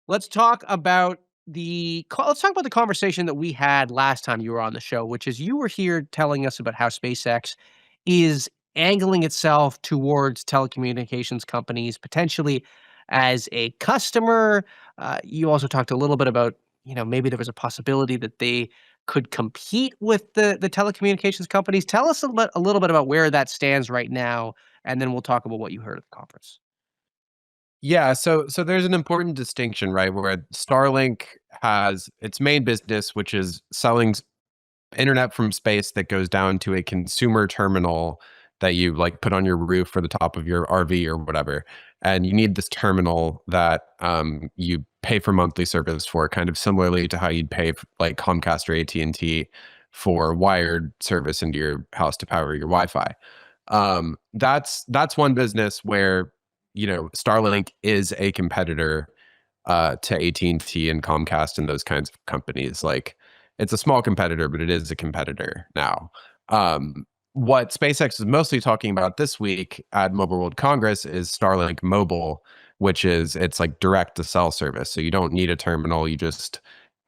Let's talk about the conversation that we had last time you were on the show, which is you were here telling us about how SpaceX is angling itself towards telecommunications companies, potentially as a customer. You also talked a little bit about, maybe there was a possibility that they could compete with the telecommunications companies. Tell us a little bit about where that stands right now, and then we'll talk about what you heard at the conference. Yeah, so there's an important distinction, right? Where Starlink has its main business, which is selling internet from space that goes down to a consumer terminal that you like put on your roof or the top of your RV or whatever. And you need this terminal that you pay for monthly service for, kind of similarly to how you'd pay like Comcast or AT&T for wired service into your house to power your Wi-Fi. That's one business where Starlink is a competitor to AT&T and T and Comcast and those kinds of companies. Like it's a small competitor, but it is a competitor now. What SpaceX is mostly talking about this week at Mobile World Congress is Starlink Mobile, which is it's like direct to cell service. So you don't need a terminal. You just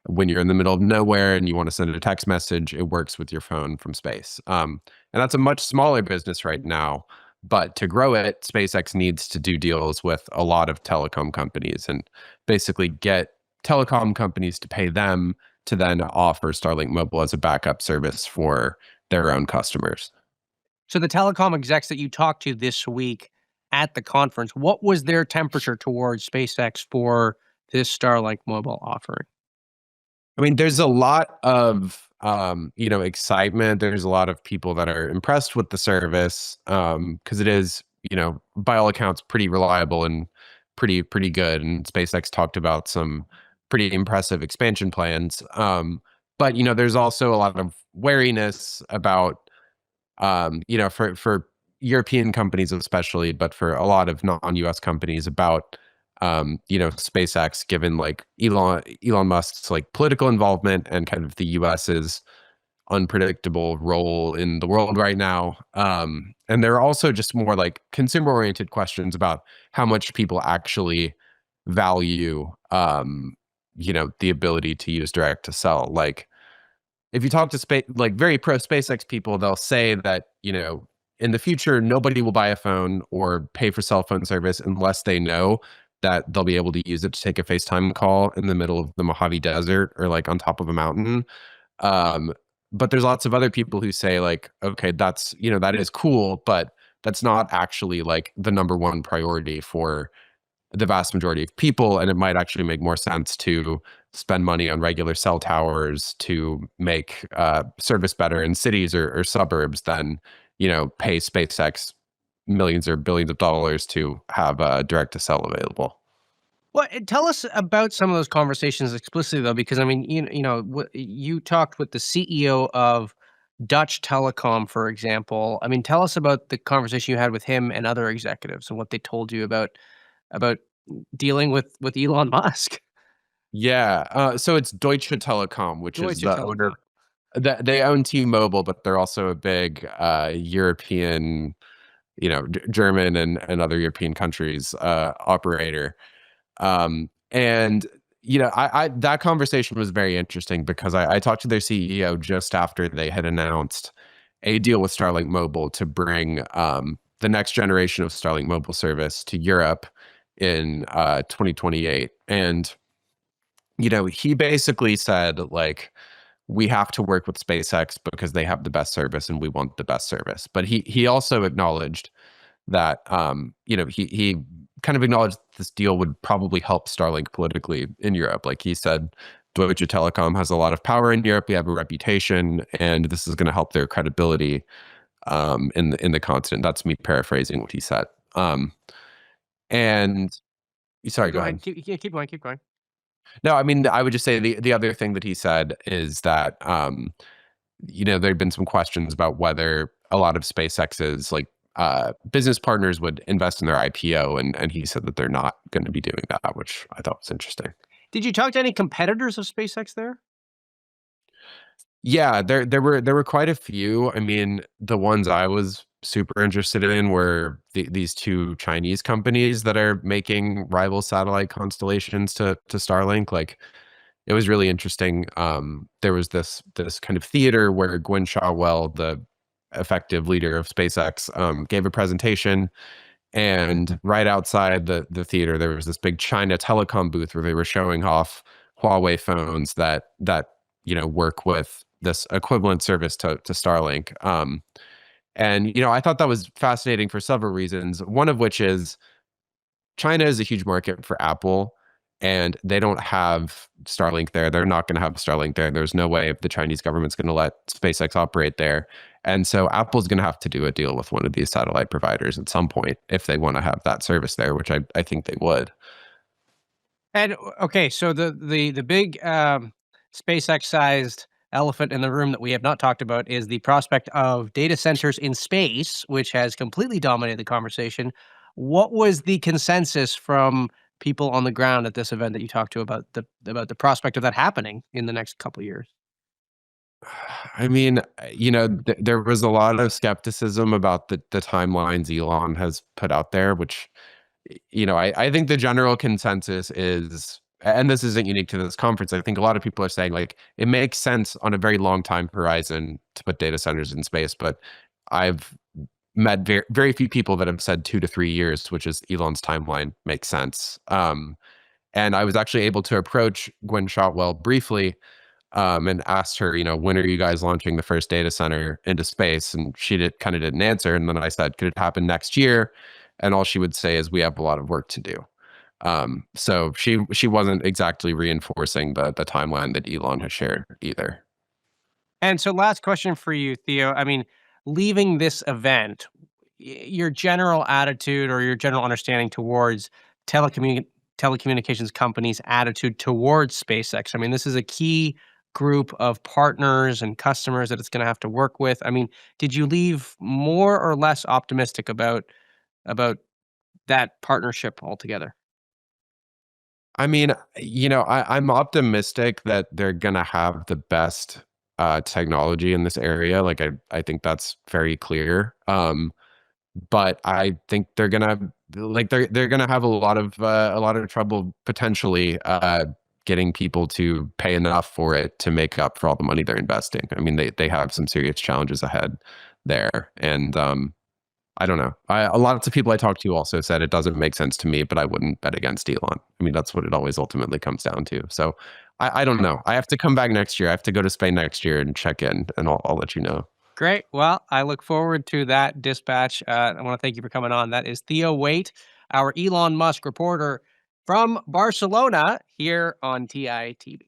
when you're in the middle of nowhere and you want to send a text message, it works with your phone from space. And that's a much smaller business right now. But to grow it, SpaceX needs to do deals with a lot of telecom companies and basically get telecom companies to pay them to then offer Starlink Mobile as a backup service for their own customers. So the telecom execs that you talked to this week at the conference, what was their temperature towards SpaceX for this Starlink mobile offering? I mean, there's a lot of excitement. There's a lot of people that are impressed with the service because it is, by all accounts, pretty reliable and pretty good. And SpaceX talked about some pretty impressive expansion plans. But there's also a lot of wariness about for European companies especially, but for a lot of non-US companies about SpaceX, given like Elon Musk's like political involvement and kind of the US's unpredictable role in the world right now. And there are also just more like consumer oriented questions about how much people actually value the ability to use direct to cell. Like if you talk to like very pro SpaceX people, they'll say that, in the future, nobody will buy a phone or pay for cell phone service unless they know that they'll be able to use it to take a FaceTime call in the middle of the Mojave Desert or like on top of a mountain. Um, but there's lots of other people who say like, okay, that's, that is cool, but that's not actually like the number one priority for the vast majority of people. And it might actually make more sense to spend money on regular cell towers to make service better in cities or suburbs than, pay SpaceX millions or billions of dollars to have direct to cell available. Well, tell us about some of those conversations explicitly, though, because I mean, you talked with the CEO of Dutch Telecom, for example. I mean, tell us about the conversation you had with him and other executives and what they told you about dealing with Elon Musk. Yeah. So it's Deutsche Telekom, which is Deutsche the owner. Telekom. They own T-Mobile, but they're also a big European, German and other European countries operator. And I that conversation was very interesting because I talked to their CEO just after they had announced a deal with Starlink Mobile to bring the next generation of Starlink Mobile service to Europe in 2028. And he basically said like we have to work with SpaceX because they have the best service and we want the best service. But he also acknowledged that he kind of acknowledged this deal would probably help Starlink politically in Europe. Like he said, Deutsche Telekom has a lot of power in Europe. We have a reputation, and this is going to help their credibility in the continent. That's me paraphrasing what he said. And sorry, Go go ahead. ahead. Keep going. Keep going. No, I mean, I would just say the other thing that he said is that there'd been some questions about whether a lot of SpaceX's like business partners would invest in their IPO, and he said that they're not going to be doing that, which I thought was interesting. Did you talk to any competitors of SpaceX there? Yeah, there were quite a few. I mean, the ones I was super interested in were these two Chinese companies that are making rival satellite constellations to Starlink. Like, it was really interesting. There was this kind of theater where Gwynne Shotwell, the effective leader of SpaceX, gave a presentation, and right outside the theater there was this big China telecom booth where they were showing off Huawei phones that work with this equivalent service to Starlink. And I thought that was fascinating for several reasons. One of which is China is a huge market for Apple, and they don't have Starlink there. They're not going to have Starlink there. There's no way the Chinese government's going to let SpaceX operate there. And so Apple's going to have to do a deal with one of these satellite providers at some point if they want to have that service there, which I think they would. And okay, so the big SpaceX-sized elephant in the room that we have not talked about is the prospect of data centers in space, which has completely dominated the conversation. What was the consensus from people on the ground at this event that you talked to about the prospect of that happening in the next couple of years? I mean, there was a lot of skepticism about the timelines Elon has put out there, which I think the general consensus is, and this isn't unique to this conference, I think a lot of people are saying, like, it makes sense on a very long time horizon to put data centers in space, but I've met very few people that have said 2 to 3 years, which is Elon's timeline, makes sense. And I was actually able to approach Gwynne Shotwell briefly, and asked her, when are you guys launching the first data center into space? And she kind of didn't answer. And then I said, could it happen next year? And all she would say is, we have a lot of work to do. So she wasn't exactly reinforcing the timeline that Elon has shared either. And so last question for you, Theo. I mean, leaving this event, your general attitude or your general understanding towards telecommunications companies' attitude towards SpaceX. I mean, this is a key group of partners and customers that it's going to have to work with. I mean, did you leave more or less optimistic about that partnership altogether? I mean, I'm optimistic that they're gonna have the best technology in this area. Like, I think that's very clear. But I think they're gonna have a lot of trouble potentially getting people to pay enough for it to make up for all the money they're investing. I mean, they have some serious challenges ahead there, and I don't know. A lot of people I talked to also said it doesn't make sense to me, but I wouldn't bet against Elon. I mean, that's what it always ultimately comes down to. So I don't know. I have to come back next year. I have to go to Spain next year and check in, and I'll let you know. Great. Well, I look forward to that dispatch. I want to thank you for coming on. That is Theo Wayt, our Elon Musk reporter from Barcelona here on TITV.